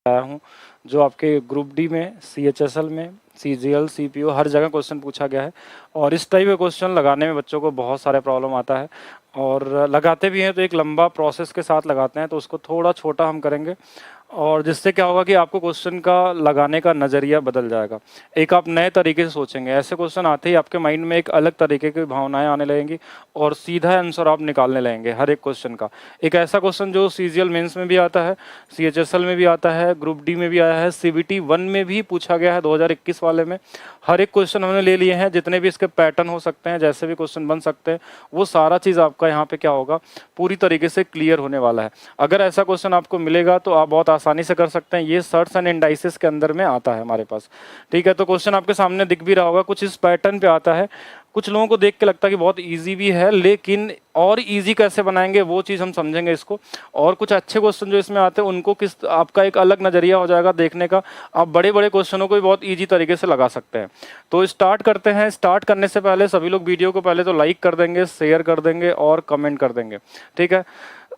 आया हूँ, जो आपके ग्रुप डी में, CHSL में, CGL, CPO हर जगह क्वेश्चन पूछा गया है। और इस टाइप के क्वेश्चन लगाने में बच्चों को बहुत सारे प्रॉब्लम आता है, और लगाते भी हैं तो एक लंबा प्रोसेस के साथ लगाते हैं, तो उसको थोड़ा छोटा हम करेंगे, और जिससे क्या होगा कि आपको क्वेश्चन का लगाने का नज़रिया बदल जाएगा। एक आप नए तरीके से सोचेंगे, ऐसे क्वेश्चन आते ही आपके माइंड में एक अलग तरीके की भावनाएं आने लगेंगी और सीधा आंसर आप निकालने लगेंगे हर एक क्वेश्चन का। एक ऐसा क्वेश्चन जो CGL मेंस में भी आता है, CHSL में भी आता है, ग्रुप डी में भी आया है, CBT 1 में भी पूछा गया है 2021 वाले में। हर एक क्वेश्चन हमने ले लिए हैं, जितने भी इसके पैटर्न हो सकते हैं, जैसे भी क्वेश्चन बन सकते हैं, वो सारा चीज़ आपका यहाँ पे क्या होगा, पूरी तरीके से क्लियर होने वाला है। अगर ऐसा क्वेश्चन आपको मिलेगा तो आप बहुत आसानी से कर सकते हैं। ये सर्ट्स एंड इंडाइसेस के अंदर में आता है हमारे पास, ठीक है। तो क्वेश्चन आपके सामने दिख भी रहा होगा, कुछ इस पैटर्न पे आता है। कुछ लोगों को देख के लगता है कि बहुत इजी भी है, लेकिन और इजी कैसे बनाएंगे वो चीज़ हम समझेंगे इसको। और कुछ अच्छे क्वेश्चन जो इसमें आते हैं उनको किस आपका एक अलग नज़रिया हो जाएगा देखने का, आप बड़े बड़े क्वेश्चनों को भी बहुत इजी तरीके से लगा सकते हैं। तो स्टार्ट करते हैं। स्टार्ट करने से पहले सभी लोग वीडियो को पहले तो लाइक कर देंगे, शेयर कर देंगे और कमेंट कर देंगे, ठीक है।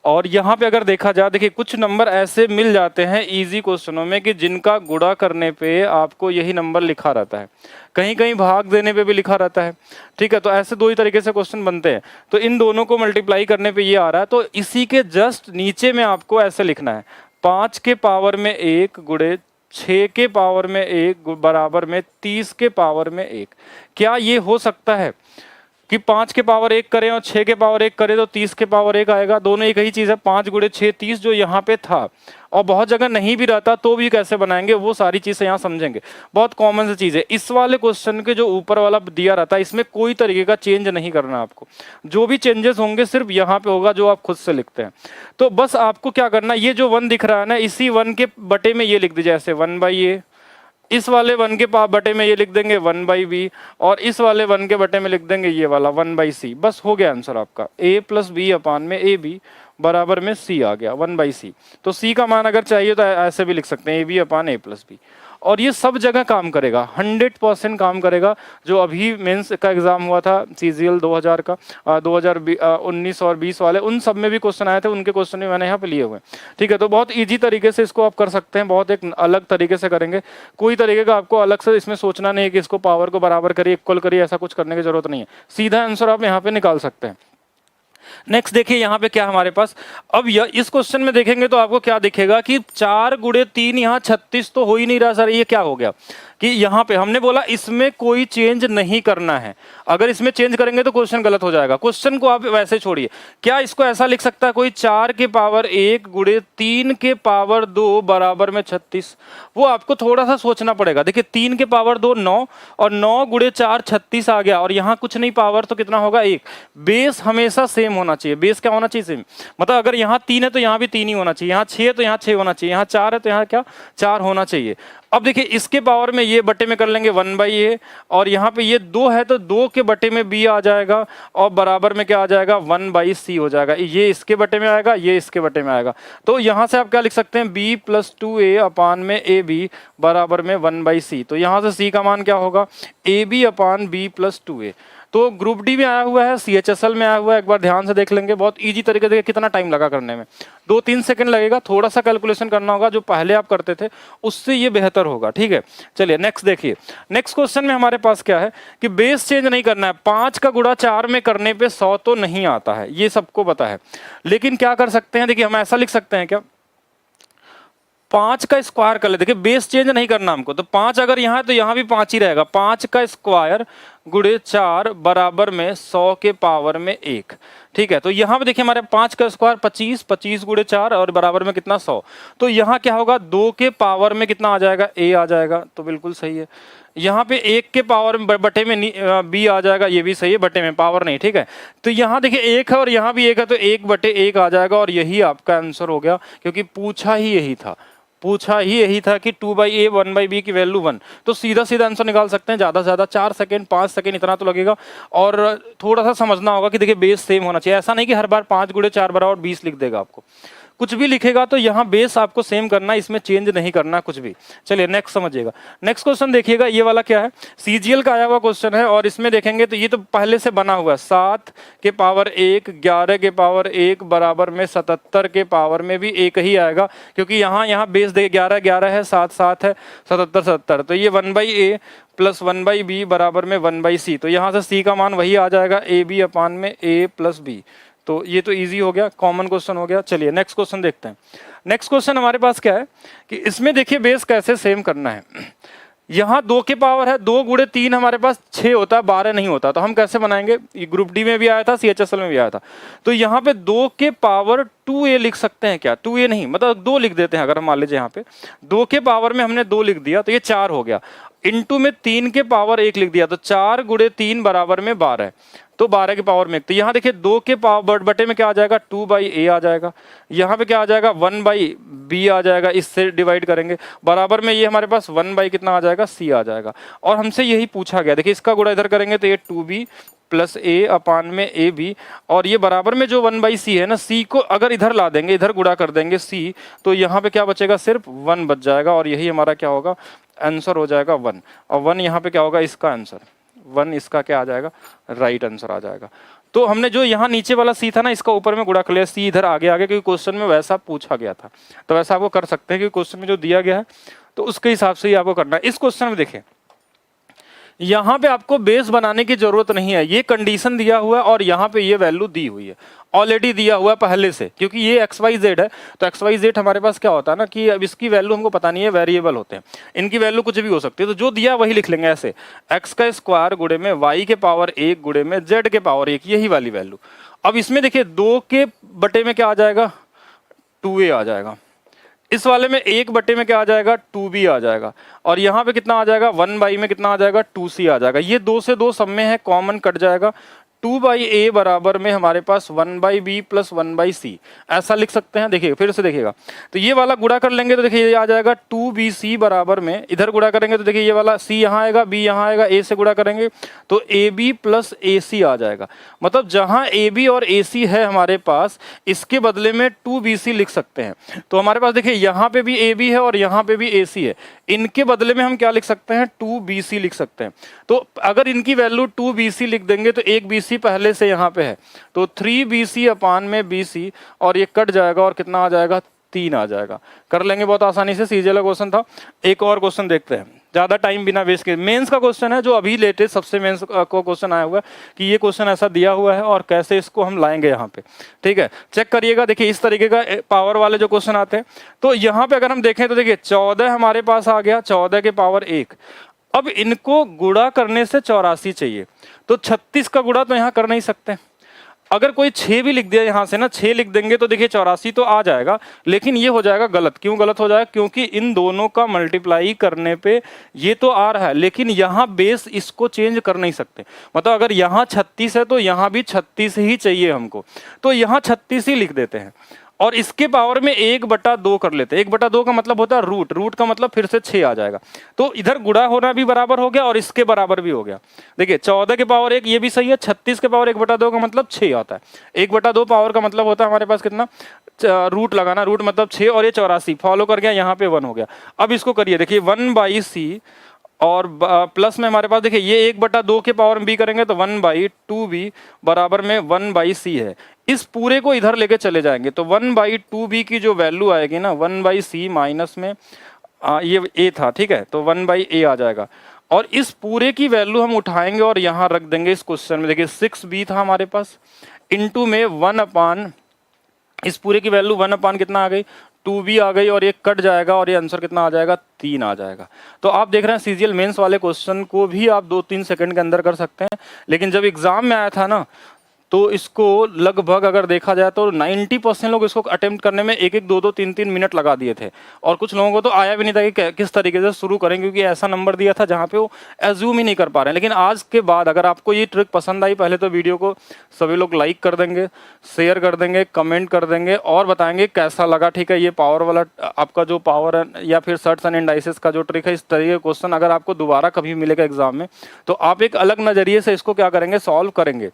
और यहाँ पे अगर देखा जाए, देखिए कुछ नंबर ऐसे मिल जाते हैं इजी क्वेश्चनों में कि जिनका गुणा करने पे आपको यही नंबर लिखा रहता है, कहीं कहीं भाग देने पे भी लिखा रहता है, ठीक है। तो ऐसे दो ही तरीके से क्वेश्चन बनते हैं। तो इन दोनों को मल्टीप्लाई करने पे ये आ रहा है, तो इसी के जस्ट नीचे में आपको ऐसे लिखना है, 5 के पावर में 1 गुणे 6 के पावर में 1 बराबर में 30 के पावर में 1। क्या ये हो सकता है कि 5 के पावर 1 करें और 6 के पावर 1 करें तो 30 के पावर 1 आएगा? दोनों एक ही चीज़ है, 5 गुणे 6 30 जो यहाँ पे था, और बहुत जगह नहीं भी रहता तो भी कैसे बनाएंगे वो सारी चीज़ें यहाँ समझेंगे। बहुत कॉमन सी चीज़ है। इस वाले क्वेश्चन के जो ऊपर वाला दिया रहता है इसमें कोई तरीके का चेंज नहीं करना आपको, जो भी चेंजेस होंगे सिर्फ यहाँ पे होगा जो आप खुद से लिखते हैं। तो बस आपको क्या करना, ये जो 1 दिख रहा है ना, इसी 1 के बटे में ये लिख दीजिए, ऐसे 1/a। इस वाले 1 के बटे में ये लिख देंगे 1/b, और इस वाले 1 के बटे में लिख देंगे ये वाला 1/c। बस हो गया आंसर आपका, a + b अपान में ab बराबर में c आ गया 1/c। तो c का मान अगर चाहिए तो ऐसे भी लिख सकते हैं, ab अपान a + b। और ये सब जगह काम करेगा, 100% काम करेगा। जो अभी मेंस का एग्जाम हुआ था CGL 2000 का, 2019 और 20 वाले, उन सब में भी क्वेश्चन आए थे, उनके क्वेश्चन भी मैंने यहाँ पे लिए हुए हैं, ठीक है। तो बहुत इजी तरीके से इसको आप कर सकते हैं, बहुत एक अलग तरीके से करेंगे। कोई तरीके का आपको अलग से इसमें सोचना नहीं है कि इसको पावर को बराबर करिए, इक्वल करिए, ऐसा कुछ करने की जरूरत नहीं है। सीधा आंसर आप यहाँ पे निकाल सकते हैं। नेक्स्ट देखिए यहाँ पे क्या हमारे पास, अब इस क्वेश्चन में देखेंगे तो आपको क्या दिखेगा कि 4 गुणे 3, यहाँ 36 तो हो ही नहीं रहा सर, ये क्या हो गया कि यहाँ पे हमने बोला इसमें कोई चेंज नहीं करना है। अगर इसमें चेंज करेंगे तो क्वेश्चन गलत हो जाएगा। क्वेश्चन को आप वैसे छोड़िए, क्या इसको ऐसा लिख सकता है कोई 4 के पावर 1 गुणे 3 के पावर 2 बराबर में 36? वो आपको थोड़ा सा सोचना पड़ेगा। देखिए 3 के पावर 2 9, और 9 गुणे 4 36 आ गया, और यहाँ कुछ नहीं पावर तो कितना होगा 1। बेस हमेशा सेम होना चाहिए। बेस क्या होना चाहिए? सेम। मतलब अगर यहाँ 3 है तो यहाँ भी 3 ही होना चाहिए, यहाँ 6 है तो यहाँ 6 होना चाहिए, यहाँ 4 है तो यहाँ क्या 4 होना चाहिए। अब देखिए इसके पावर में ये बटे में कर लेंगे 1/a, और यहाँ पे ये 2 है तो 2 के बटे में b आ जाएगा, और बराबर में क्या आ जाएगा 1/c हो जाएगा। ये इसके बटे में आएगा, ये इसके बटे में आएगा। तो यहाँ से आप क्या लिख सकते हैं, b + 2a अपान में ab बराबर में 1/c। तो यहाँ से c का मान क्या होगा, ab अपान b + 2a। तो ग्रुप डी में आया हुआ है, CHSL में आया हुआ है, एक बार ध्यान से देख लेंगे। बहुत इजी तरीके से, कितना टाइम लगा करने में, 2-3 सेकंड लगेगा। थोड़ा सा कैलकुलेशन करना होगा, जो पहले आप करते थे उससे ये बेहतर होगा, ठीक है। चलिए नेक्स्ट देखिए। नेक्स्ट क्वेश्चन में हमारे पास क्या है कि बेस चेंज नहीं करना है। 5 का गुणा 4 में करने पे 100 तो नहीं आता है, ये सबको पता है, लेकिन क्या कर सकते हैं, देखिए हम ऐसा लिख सकते हैं क्या, 5 का स्क्वायर कर ले। देखिए बेस चेंज नहीं करना हमको, तो 5 अगर यहाँ है तो यहाँ भी 5 ही रहेगा। 5 का स्क्वायर गुणे 4 बराबर में 100 के पावर में 1, ठीक है। तो यहाँ पे देखिए हमारे 5 का स्क्वायर 25, 25 गुणे 4 और बराबर में कितना 100। तो यहाँ क्या होगा, 2 के पावर में कितना आ जाएगा, a आ जाएगा, तो बिल्कुल सही है। यहाँ पे 1 के पावर में बटे में b आ जाएगा, ये भी सही है, बटे में पावर नहीं, ठीक है। तो यहाँ देखिए 1 है और यहाँ भी 1 है, तो 1/1 आ जाएगा, और यही आपका आंसर हो गया, क्योंकि पूछा ही यही था कि 2/a 1/b की वैल्यू 1। तो सीधा सीधा आंसर निकाल सकते हैं। ज़्यादा से ज़्यादा 4 सेकंड 5 सेकंड इतना तो लगेगा, और थोड़ा सा समझना होगा कि देखिए बेस सेम होना चाहिए। ऐसा नहीं कि हर बार 5 गुणे 4 बराबर 20 लिख देगा आपको। कुछ भी लिखेगा तो यहाँ बेस आपको सेम करना है, इसमें चेंज नहीं करना कुछ भी। चलिए नेक्स्ट समझिएगा। नेक्स्ट क्वेश्चन देखिएगा, ये वाला क्या है, सीजीएल का आया हुआ क्वेश्चन है और इसमें देखेंगे तो ये तो पहले से बना हुआ है, 7 के पावर 1, 11 के पावर 1 बराबर में 77 के पावर में भी एक ही आएगा, क्योंकि यहाँ बेस दे 11 11 है, 7 7 है, 77 77, तो ये 1/a प्लस 1/b बराबर में 1/c, तो यहाँ से c का मान वही आ जाएगा ab अपान में a प्लस b। तो ये तो इजी हो गया, कॉमन क्वेश्चन हो गया। चलिए नेक्स्ट क्वेश्चन देखते हैं। नेक्स्ट क्वेश्चन हमारे पास क्या है कि इसमें देखिए बेस कैसे सेम करना है। यहाँ 2 के पावर है, 2 गुणे 3 हमारे पास 6 होता है, 12 नहीं होता, तो हम कैसे बनाएंगे, ये ग्रुप डी में भी आया था, CHSL में भी आया था। तो यहाँ पे 2 के पावर 2a लिख सकते हैं क्या, 2a नहीं मतलब 2 लिख देते हैं। अगर हम मान लीजिए यहाँ पे 2 के पावर में हमने 2 लिख दिया तो ये 4 हो गया, इंटू में 3 के पावर 1 लिख दिया तो 4 गुणे 3 बराबर में 12, तो 12 के पावर में। तो यहाँ देखिए 2 के पावर बटे में क्या आ जाएगा, 2/a आ जाएगा, यहाँ पे क्या आ जाएगा 1/b आ जाएगा, इससे डिवाइड करेंगे, बराबर में ये हमारे पास 1 कितना आ जाएगा, c आ जाएगा। और हमसे यही पूछा गया, देखिए इसका गुणा इधर करेंगे तो ये 2b प्लस a अपान में ab, और ये बराबर में जो 1/c है ना, c को अगर इधर ला देंगे, इधर गुणा कर देंगे c, तो यहाँ पे क्या बचेगा, सिर्फ 1 बच जाएगा, और यही हमारा क्या होगा, आंसर हो जाएगा 1। और 1 यहाँ पे क्या होगा, इसका आंसर 1, इसका क्या आ जाएगा, राइट आंसर आ जाएगा। तो हमने जो यहाँ नीचे वाला सी था ना, इसका ऊपर में गुणा कर लिया, सी इधर आगे आगे, क्योंकि क्वेश्चन में वैसा पूछा गया था। तो वैसा आपको कर सकते हैं, क्योंकि क्वेश्चन में जो दिया गया है तो उसके हिसाब से ही आपको करना है। इस क्वेश्चन में देखें, यहाँ पे आपको बेस बनाने की जरूरत नहीं है, ये कंडीशन दिया हुआ है और यहाँ पे ये वैल्यू दी हुई है, ऑलरेडी दिया हुआ है पहले से, क्योंकि ये XYZ है। तो XYZ हमारे पास क्या होता है ना कि अब इसकी वैल्यू हमको पता नहीं है, वेरिएबल होते हैं, इनकी वैल्यू कुछ भी हो सकती है। तो जो दिया वही लिख लेंगे ऐसे, x का स्क्वायर गुणे में y के पावर 1 गुणे में z के पावर 1, यही वाली वैल्यू। अब इसमें देखिए 2 के बटे में क्या आ जाएगा, 2a आ जाएगा, इस वाले में 1 बटे में क्या आ जाएगा, 2b आ जाएगा, और यहाँ पे कितना आ जाएगा, 1 में कितना आ जाएगा, 2c आ जाएगा। ये 2 से 2 सब में है, कॉमन कट जाएगा, 2/a बराबर में हमारे पास 1/b प्लस 1/c, ऐसा लिख सकते हैं। देखिए फिर से देखिएगा, तो ये वाला गुणा कर लेंगे तो देखिए ये आ जाएगा 2bc बराबर में, इधर गुणा करेंगे तो देखिए ये वाला c यहाँ आएगा, b यहाँ आएगा, a से गुणा करेंगे तो ab प्लस ac आ जाएगा। मतलब जहाँ ab और ac है हमारे पास, इसके बदले में 2bc लिख सकते हैं। तो हमारे पास देखिए यहाँ पे भी ab है और यहाँ पे भी ac है, इनके बदले में हम क्या लिख सकते हैं, 2bc लिख सकते हैं। तो अगर इनकी वैल्यू 2bc लिख देंगे तो एक bc पहले से यहाँ पे है, तो 3bc अपान में bc, और ये कट जाएगा और कितना आ जाएगा, 3 आ जाएगा। कर लेंगे बहुत आसानी से, सीजीएल क्वेश्चन था। एक और क्वेश्चन देखते हैं, ज्यादा टाइम बिना वेस्ट किए। मेंस का क्वेश्चन है, जो अभी लेटेस्ट सबसे मेंस को क्वेश्चन आया हुआ है कि ये क्वेश्चन ऐसा दिया हुआ है और कैसे इसको हम लाएंगे यहाँ पे, ठीक है। चेक करिएगा, देखिए इस तरीके का पावर वाले जो क्वेश्चन आते हैं, तो यहाँ पे अगर हम देखें तो देखिए 14 हमारे पास आ गया, 14 के पावर 1। अब इनको गुणा करने से 84 चाहिए, तो 36 का गुणा तो यहाँ कर नहीं सकते। अगर कोई 6 भी लिख दिया यहाँ से ना, 6 लिख देंगे तो देखिए 84 तो आ जाएगा, लेकिन ये हो जाएगा गलत। क्यों गलत हो जाएगा, क्योंकि इन दोनों का मल्टीप्लाई करने पे ये तो आ रहा है, लेकिन यहाँ बेस इसको चेंज कर नहीं सकते। मतलब अगर यहाँ 36 है तो यहाँ भी 36 ही चाहिए हमको, तो यहाँ 36 ही लिख देते हैं, और इसके पावर में 1/2 कर लेते हैं। 1/2 का मतलब होता है रूट, रूट का मतलब फिर से 6 आ जाएगा। तो इधर गुणा होना भी बराबर हो गया और इसके बराबर भी हो गया। देखिए 14 के पावर 1 ये भी सही है, 36 के पावर 1/2 का मतलब 6 आता है। 1/2 पावर का मतलब होता है हमारे पास कितना, रूट लगाना, रूट मतलब 6, और ये 84 फॉलो कर गया, यहाँ पे 1 हो गया। अब इसको करिए, देखिए 1/c और प्लस में हमारे पास देखिए ये 1/2 के पावर में b करेंगे तो 1/2b बराबर में 1/c है। इस पूरे को इधर लेके चले जाएंगे तो 1/2b की जो वैल्यू आएगी ना, 1/c माइनस में ये a था, ठीक है, तो 1/a आ जाएगा। और इस पूरे की वैल्यू हम उठाएंगे और यहाँ रख देंगे इस क्वेश्चन में। देखिए 6b था हमारे पास, इंटू में 1/, इस पूरे की वैल्यू 1/ कितना आ गई, 2b आ गई, और ये कट जाएगा और ये आंसर कितना आ जाएगा, 3 आ जाएगा। तो आप देख रहे हैं सीजीएल मेंस वाले क्वेश्चन को भी आप 2-3 सेकंड के अंदर कर सकते हैं, लेकिन जब एग्जाम में आया था ना, तो इसको लगभग अगर देखा जाए तो 90% लोग इसको अटेम्प्ट करने में 1-1, 2-2, 3-3 मिनट लगा दिए थे, और कुछ लोगों को तो आया भी नहीं था कि किस तरीके से शुरू करें, क्योंकि ऐसा नंबर दिया था जहाँ पे वो एज्यूम ही नहीं कर पा रहे हैं। लेकिन आज के बाद अगर आपको ये ट्रिक पसंद आई, पहले तो वीडियो को सभी लोग लाइक कर देंगे, शेयर कर देंगे, कमेंट कर देंगे और बताएंगे कैसा लगा, ठीक है। ये पावर वाला आपका जो पावर या फिर सर्ट्स एंड इंडाइसेस का जो ट्रिक है, इस तरीके का क्वेश्चन अगर आपको दोबारा कभी मिलेगा एग्जाम में, तो आप एक अलग नजरिए से इसको क्या करेंगे, सॉल्व करेंगे।